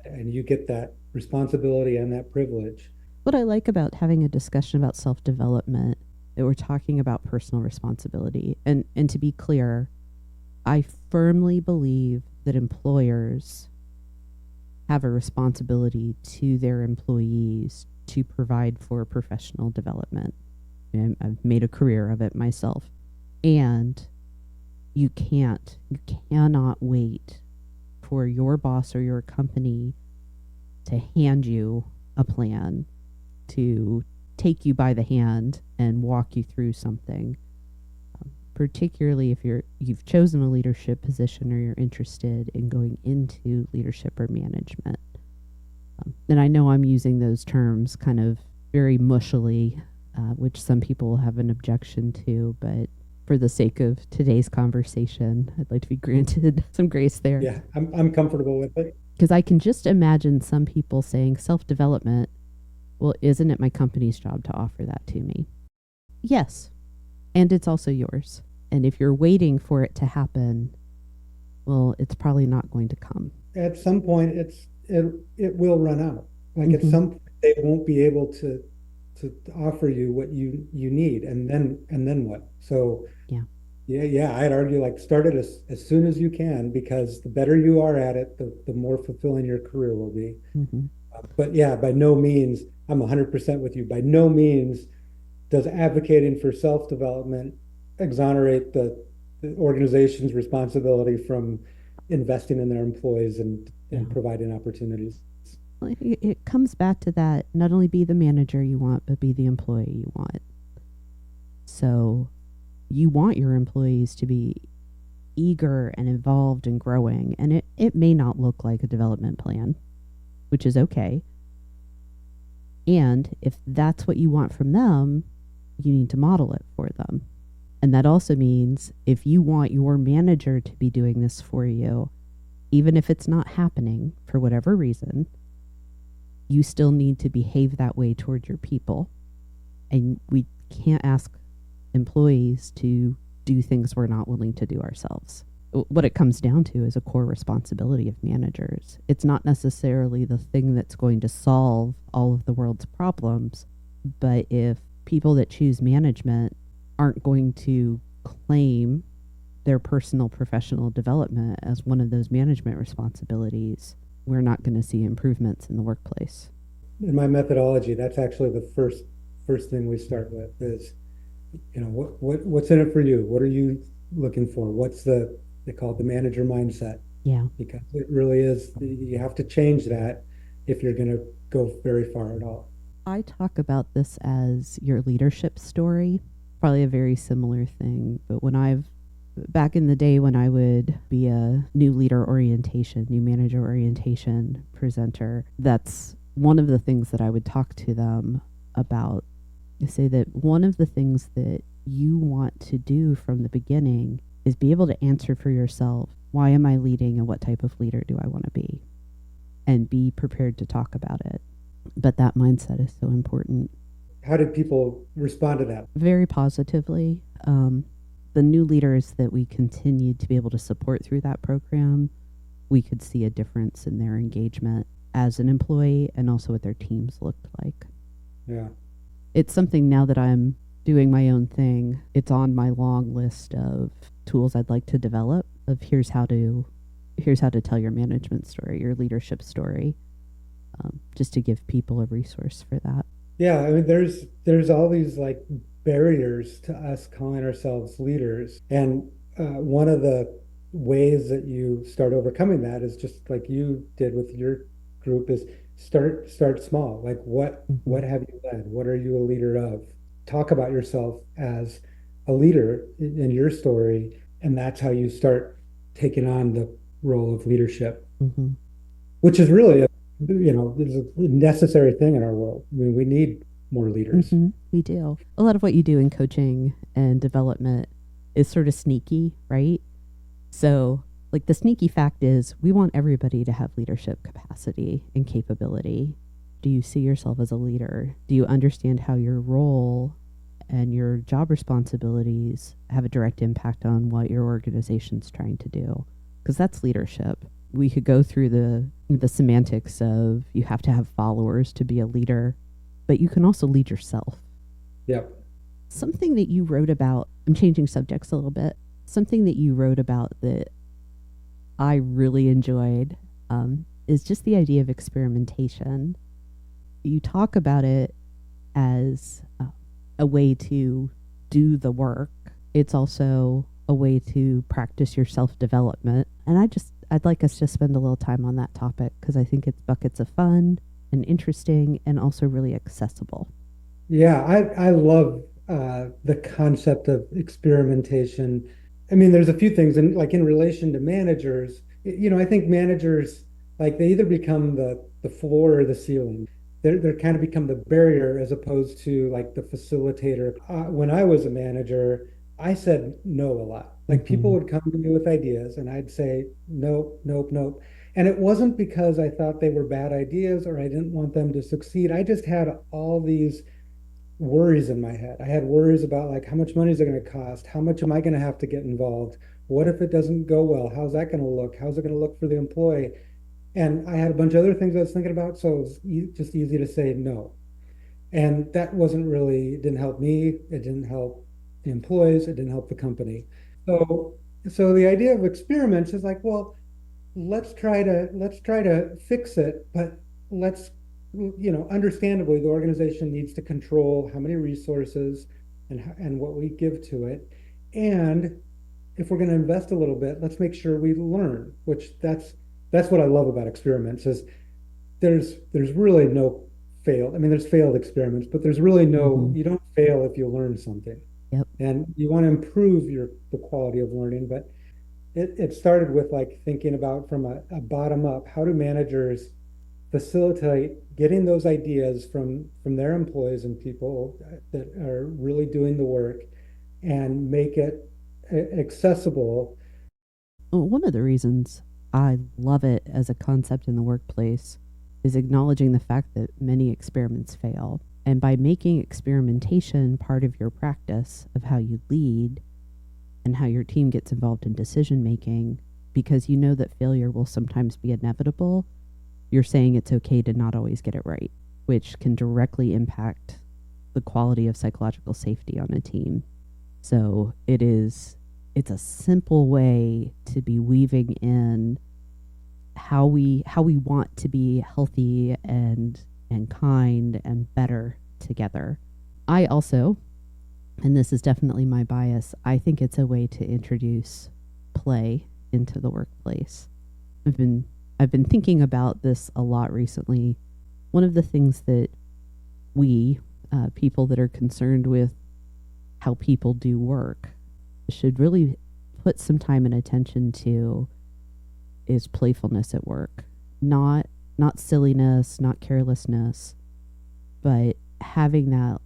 and you get that responsibility and that privilege. What I like about having a discussion about self development, that we're talking about personal responsibility. And to be clear, I firmly believe that employers have a responsibility to their employees to provide for professional development. And I've made a career of it myself. And you cannot wait for your boss or your company to hand you a plan, to take you by the hand and walk you through something. Particularly if you've chosen a leadership position or you're interested in going into leadership or management. And I know I'm using those terms kind of very mushily, which some people will have an objection to, but for the sake of today's conversation, I'd like to be granted some grace there. Yeah, I'm comfortable with it. Because I can just imagine some people saying self development, well, isn't it my company's job to offer that to me? Yes. And it's also yours. And if you're waiting for it to happen, well, it's probably not going to come. At some point, it will run out. Like at Mm-hmm. some point, they won't be able to offer you what you need, and then what? So Yeah. yeah, I'd argue like start it as soon as you can, because the better you are at it, the more fulfilling your career will be. Mm-hmm. But yeah, by no means, I'm 100% with you. By no means does advocating for self-development exonerate the organization's responsibility from investing in their employees and Yeah. providing opportunities. Well, it comes back to that, not only be the manager you want, but be the employee you want. So you want your employees to be eager and involved and growing. And it may not look like a development plan, which is okay. And if that's what you want from them, you need to model it for them. And that also means if you want your manager to be doing this for you, even if it's not happening for whatever reason, you still need to behave that way toward your people. And we can't ask employees to do things we're not willing to do ourselves. What it comes down to is a core responsibility of managers. It's not necessarily the thing that's going to solve all of the world's problems, but if people that choose management aren't going to claim their personal professional development as one of those management responsibilities, we're not going to see improvements in the workplace. In my methodology, that's actually the first thing we start with is, what's in it for you? What are you looking for? They call it the manager mindset, Yeah. because it really is, you have to change that if you're going to go very far at all. I talk about this as your leadership story, probably a very similar thing. But back in the day when I would be a new leader orientation, new manager orientation presenter, that's one of the things that I would talk to them about. I say that one of the things that you want to do from the beginning is be able to answer for yourself, why am I leading and what type of leader do I want to be? And be prepared to talk about it. But that mindset is so important. How did people respond to that? Very positively. The new leaders that we continued to be able to support through that program, we could see a difference in their engagement as an employee and also what their teams looked like. Yeah. It's something now that I'm doing my own thing. It's on my long list of tools I'd like to develop of here's how to tell your management story, your leadership story, just to give people a resource for that. Yeah, I mean, there's all these like barriers to us calling ourselves leaders, and one of the ways that you start overcoming that is just like you did with your group is start small. Like what have you led? What are you a leader of? Talk about yourself as a leader in your story, and that's how you start taking on the role of leadership, Mm-hmm. which is really is a necessary thing in our world. I mean, we need more leaders. Mm-hmm. We do. A lot of what you do in coaching and development is sort of sneaky, right? So, like, the sneaky fact is we want everybody to have leadership capacity and capability. Do you see yourself as a leader? Do you understand how your role and your job responsibilities have a direct impact on what your organization's trying to do? Because that's leadership. We could go through the semantics of you have to have followers to be a leader, but you can also lead yourself. Yep. Something that you wrote about, I'm changing subjects a little bit, something that you wrote about that I really enjoyed is just the idea of experimentation. You talk about it as a way to do the work. It's also a way to practice your self-development. And I'd like us to spend a little time on that topic because I think it's buckets of fun and interesting and also really accessible. Yeah, I love the concept of experimentation. I mean, there's a few things, and like in relation to managers, I think managers like they either become the floor or the ceiling. They're kind of become the barrier as opposed to like the facilitator. When I was a manager, I said no a lot. Like people Mm-hmm. would come to me with ideas, and I'd say nope, nope, nope. And it wasn't because I thought they were bad ideas or I didn't want them to succeed. I just had all these worries in my head. I had worries about like how much money is it going to cost? How much am I going to have to get involved? What if it doesn't go well? How's that going to look? How's it going to look for the employee? And I had a bunch of other things I was thinking about, so it was just easy to say no. And that wasn't really, it didn't help me. It didn't help the employees. It didn't help the company. So, so the idea of experiments is like, well, let's try to fix it, but let's, understandably, the organization needs to control how many resources and what we give to it. And if we're going to invest a little bit, let's make sure we learn, which that's what I love about experiments is there's really no failed. I mean, there's failed experiments, but there's really no, Mm-hmm. you don't fail if you learn something. Yep. And you want to improve the quality of learning, but it started with like thinking about from a bottom up, how do managers facilitate getting those ideas from their employees and people that are really doing the work and make it accessible. Well, one of the reasons I love it as a concept in the workplace is acknowledging the fact that many experiments fail. And by making experimentation part of your practice of how you lead and how your team gets involved in decision making, because you know that failure will sometimes be inevitable, you're saying it's okay to not always get it right, which can directly impact the quality of psychological safety on a team. So it is it's a simple way to be weaving in how we want to be healthy and kind and better together. I also, and this is definitely my bias, I think it's a way to introduce play into the workplace. I've been I've been thinking about this a lot recently. One of the things that we, people that are concerned with how people do work, should really put some time and attention to is playfulness at work. Not silliness, not carelessness, but having that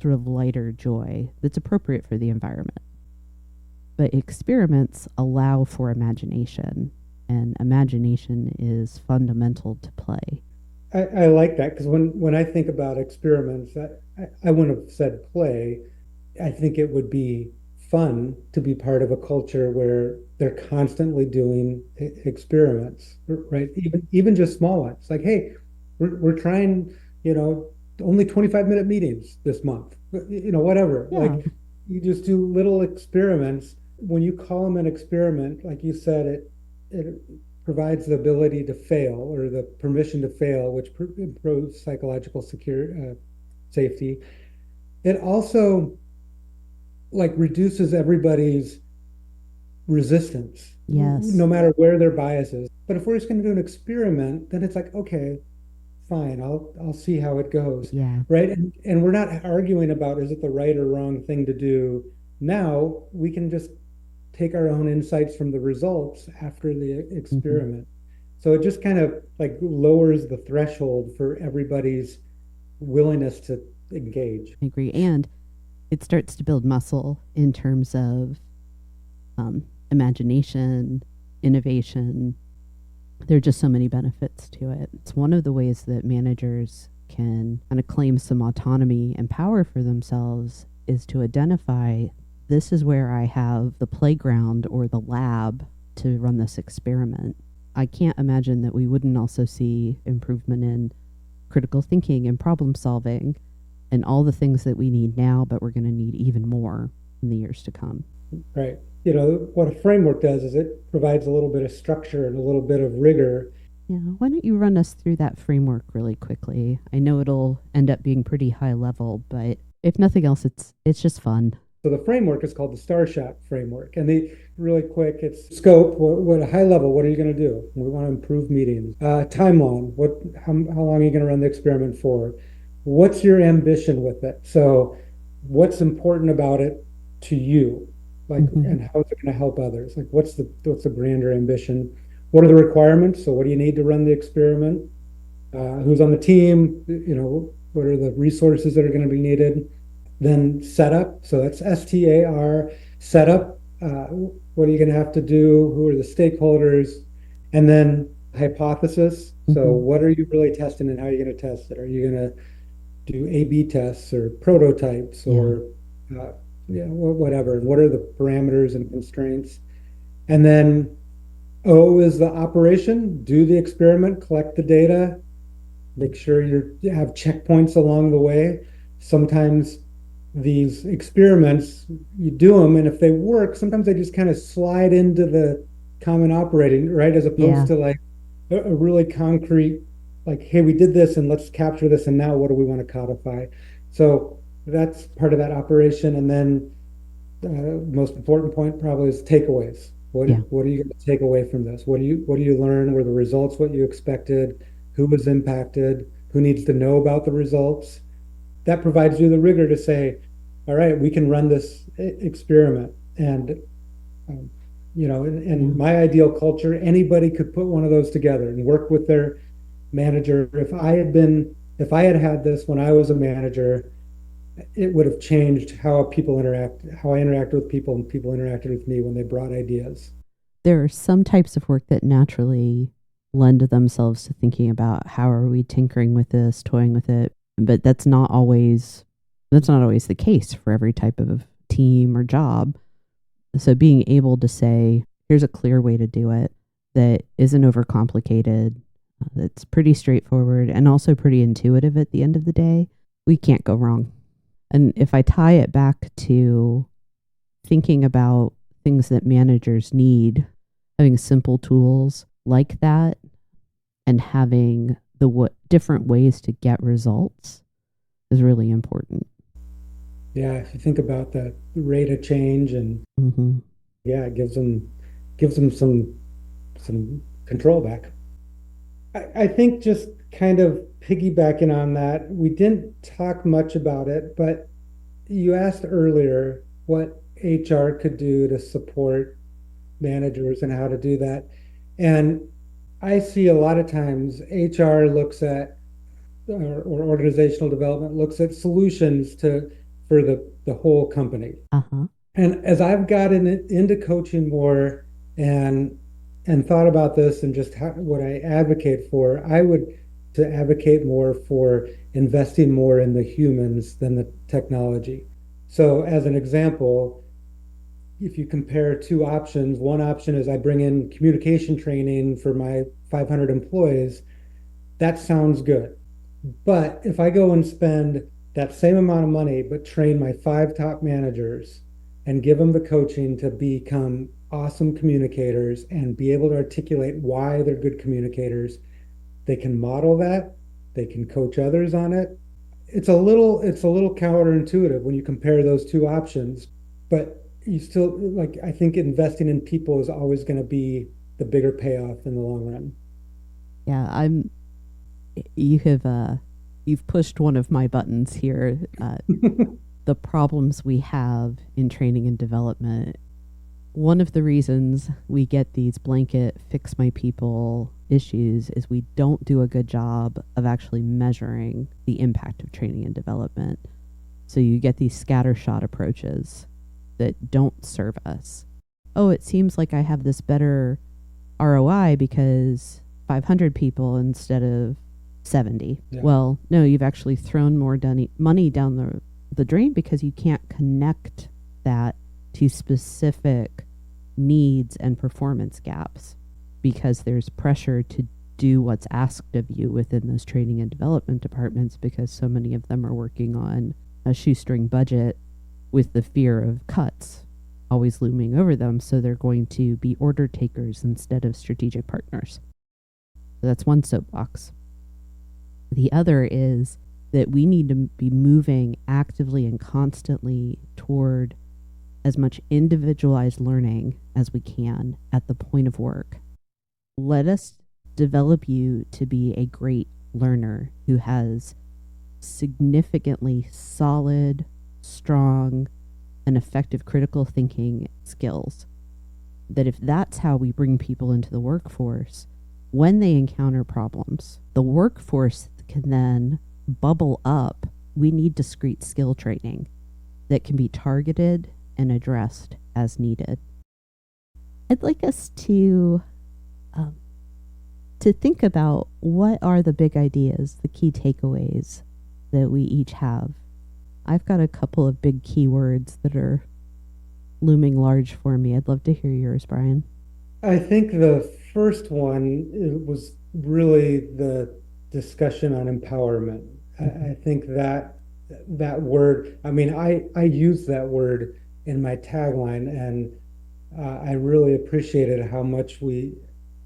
sort of lighter joy that's appropriate for the environment. But experiments allow for imagination, and imagination is fundamental to play. I like that because when I think about experiments, I wouldn't have said play. I think it would be fun to be part of a culture where they're constantly doing experiments, right? Even just small ones. Like, hey, we're trying, you know, only 25-minute meetings this month. Whatever. Yeah. Like you just do little experiments. When you call them an experiment, like you said, it provides the ability to fail or the permission to fail, which improves psychological safety. It also like reduces everybody's resistance, Yes. no matter where their bias is. But if we're just going to do an experiment, then it's like, okay, fine, I'll see how it goes, Yeah. right? And we're not arguing about is it the right or wrong thing to do. Now we can just take our own insights from the results after the Hmm. experiment. So it just kind of like lowers the threshold for everybody's willingness to engage. I agree. And it starts to build muscle in terms of um, imagination, innovation. There are just so many benefits to it. It's one of the ways that managers can kind of claim some autonomy and power for themselves is to identify this is where I have the playground or the lab to run this experiment. I can't imagine that we wouldn't also see improvement in critical thinking and problem solving and all the things that we need now, but we're going to need even more in the years to come. Right. What a framework does is it provides a little bit of structure and a little bit of rigor. Yeah, why don't you run us through that framework really quickly? I know it'll end up being pretty high level, but if nothing else, it's just fun. So the framework is called the Starshot framework. And the really quick, it's scope. What a high level, what are you going to do? We want to improve meetings. Timeline. How long are you going to run the experiment for? What's your ambition with it? So what's important about it to you? Like, Hmm. and how is it going to help others? Like, what's the grander ambition? What are the requirements? So what do you need to run the experiment? Who's on the team? What are the resources that are going to be needed? Then setup. So that's STAR, setup. What are you going to have to do? Who are the stakeholders? And then hypothesis. So Hmm. what are you really testing and how are you going to test it? Are you going to do A/B tests or prototypes Yeah. or uh, whatever? And what are the parameters and constraints? And then O is the operation. Do the experiment, collect the data, make sure you have checkpoints along the way. Sometimes these experiments, you do them, and if they work, sometimes they just kind of slide into the common operating, right? As opposed Yeah. to like a really concrete, like, hey, we did this and let's capture this, and now what do we want to codify? So that's part of that operation. And then most important point probably is takeaways. Yeah. What are you going to take away from this? What do you learn? Were the results what you expected? Who was impacted? Who needs to know about the results? That provides you the rigor to say, all right, we can run this experiment. And um, in Yeah. my ideal culture, anybody could put one of those together and work with their manager. If I had had this when I was a manager, it would have changed how I interact with people and people interacted with me when they brought ideas. There are some types of work that naturally lend themselves to thinking about how are we tinkering with this, toying with it, but that's not always the case for every type of team or job. So being able to say, here's a clear way to do it that isn't overcomplicated, that's pretty straightforward and also pretty intuitive at the end of the day, we can't go wrong. And if I tie it back to thinking about things that managers need, having simple tools like that and having the different ways to get results is really important. Yeah, if you think about the rate of change and Mm-hmm. yeah, it gives them some control back. I think just kind of piggybacking on that, we didn't talk much about it, but you asked earlier what HR could do to support managers and how to do that. And I see a lot of times HR looks at or organizational development looks at solutions to for the whole company. Uh-huh. And as I've gotten into coaching more and thought about this and just what I advocate for, I would to advocate more for investing more in the humans than the technology. So as an example, if you compare two options, one option is I bring in communication training for my 500 employees. That sounds good. But if I go and spend that same amount of money, but train my 5 top managers and give them the coaching to become awesome communicators and be able to articulate why they're good communicators, they can model that, they can coach others on it. It's a little counterintuitive when you compare those two options, but you still like I think investing in people is always going to be the bigger payoff in the long run. Yeah, you have you've pushed one of my buttons here. The problems we have in training and development. One of the reasons we get these blanket fix my people issues is we don't do a good job of actually measuring the impact of training and development. So you get these scattershot approaches that don't serve us. Oh, it seems like I have this better ROI because 500 people instead of 70. Yeah. Well, no, you've actually thrown more money down the drain because you can't connect that to specific needs and performance gaps because there's pressure to do what's asked of you within those training and development departments because so many of them are working on a shoestring budget with the fear of cuts always looming over them. So they're going to be order takers instead of strategic partners. So that's one soapbox. The other is that we need to be moving actively and constantly toward as much individualized learning as we can at the point of work. Let us develop you to be a great learner who has significantly solid, strong, and effective critical thinking skills. That if that's how we bring people into the workforce, when they encounter problems, the workforce can then bubble up. We need discrete skill training that can be targeted and addressed as needed. I'd like us to think about what are the big ideas, the key takeaways that we each have. I've got a couple of big keywords that are looming large for me. I'd love to hear yours, Brian. I think the first one was really the discussion on empowerment. I think that word, I mean, I use that word in my tagline, and I really appreciated how much we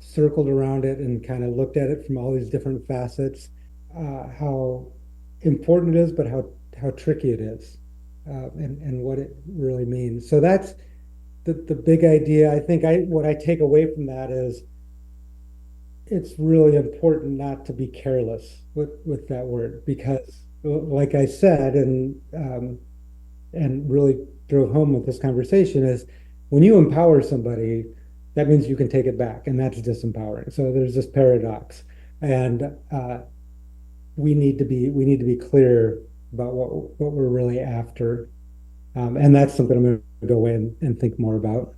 circled around it and kind of looked at it from all these different facets, how important it is, but how tricky it is, and what it really means. So that's the big idea. I think what I take away from that is it's really important not to be careless with that word because, like I said, and really drove home with this conversation is when you empower somebody, that means you can take it back, and that's disempowering. So there's this paradox, and we need to be clear about what we're really after, and that's something I'm going to go away and think more about.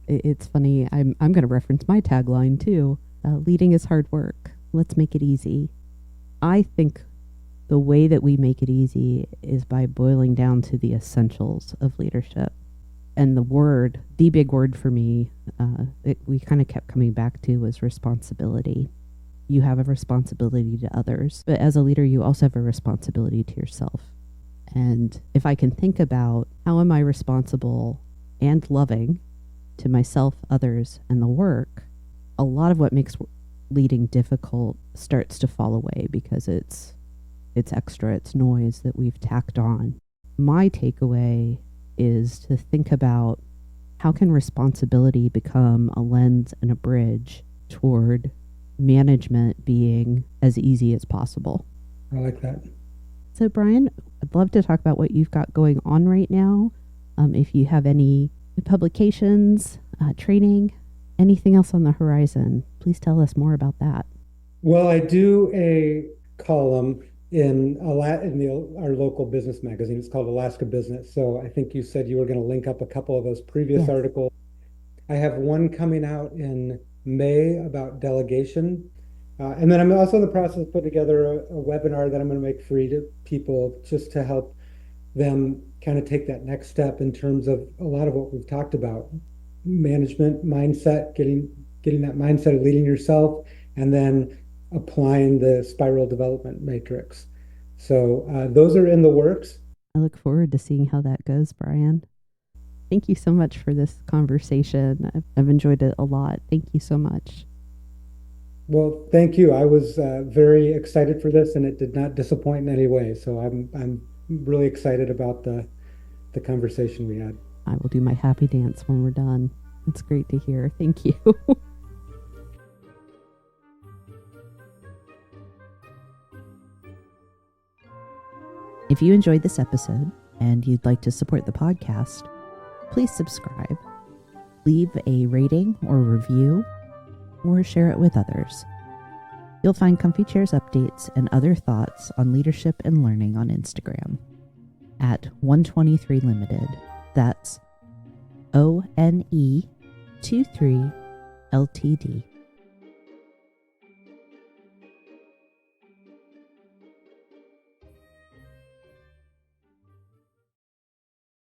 It's funny. I'm going to reference my tagline too. Leading is hard work. Let's make it easy. I think the way that we make it easy is by boiling down to the essentials of leadership. And the big word for me, we kind of kept coming back to was responsibility. You have a responsibility to others, but as a leader, you also have a responsibility to yourself. And if I can think about how am I responsible and loving to myself, others, and the work, a lot of what makes leading difficult starts to fall away because it's extra, it's noise that we've tacked on. My takeaway is to think about how can responsibility become a lens and a bridge toward management being as easy as possible. I like that. So, Brian, I'd love to talk about what you've got going on right now. If you have any publications, training, anything else on the horizon, please tell us more about that. Well, I do a column in our local business magazine. It's called Alaska Business. So I think you said you were going to link up a couple of those previous Yes. articles. I have one coming out in May about delegation. And then I'm also in the process of putting together a webinar that I'm going to make free to people just to help them kind of take that next step in terms of a lot of what we've talked about. Management mindset, getting that mindset of leading yourself, and then applying the spiral development matrix. So those are in the works. I look forward to seeing how that goes, Brian. Thank you so much for this conversation. I've enjoyed it a lot. Thank you so much. Well, thank you. I was very excited for this, and it did not disappoint in any way. So I'm really excited about the conversation we had. I will do my happy dance when we're done. It's great to hear. Thank you. If you enjoyed this episode and you'd like to support the podcast, please subscribe, leave a rating or review, or share it with others. You'll find Comfy Chairs updates and other thoughts on leadership and learning on Instagram at 123 Limited. That's ONE23 LTD.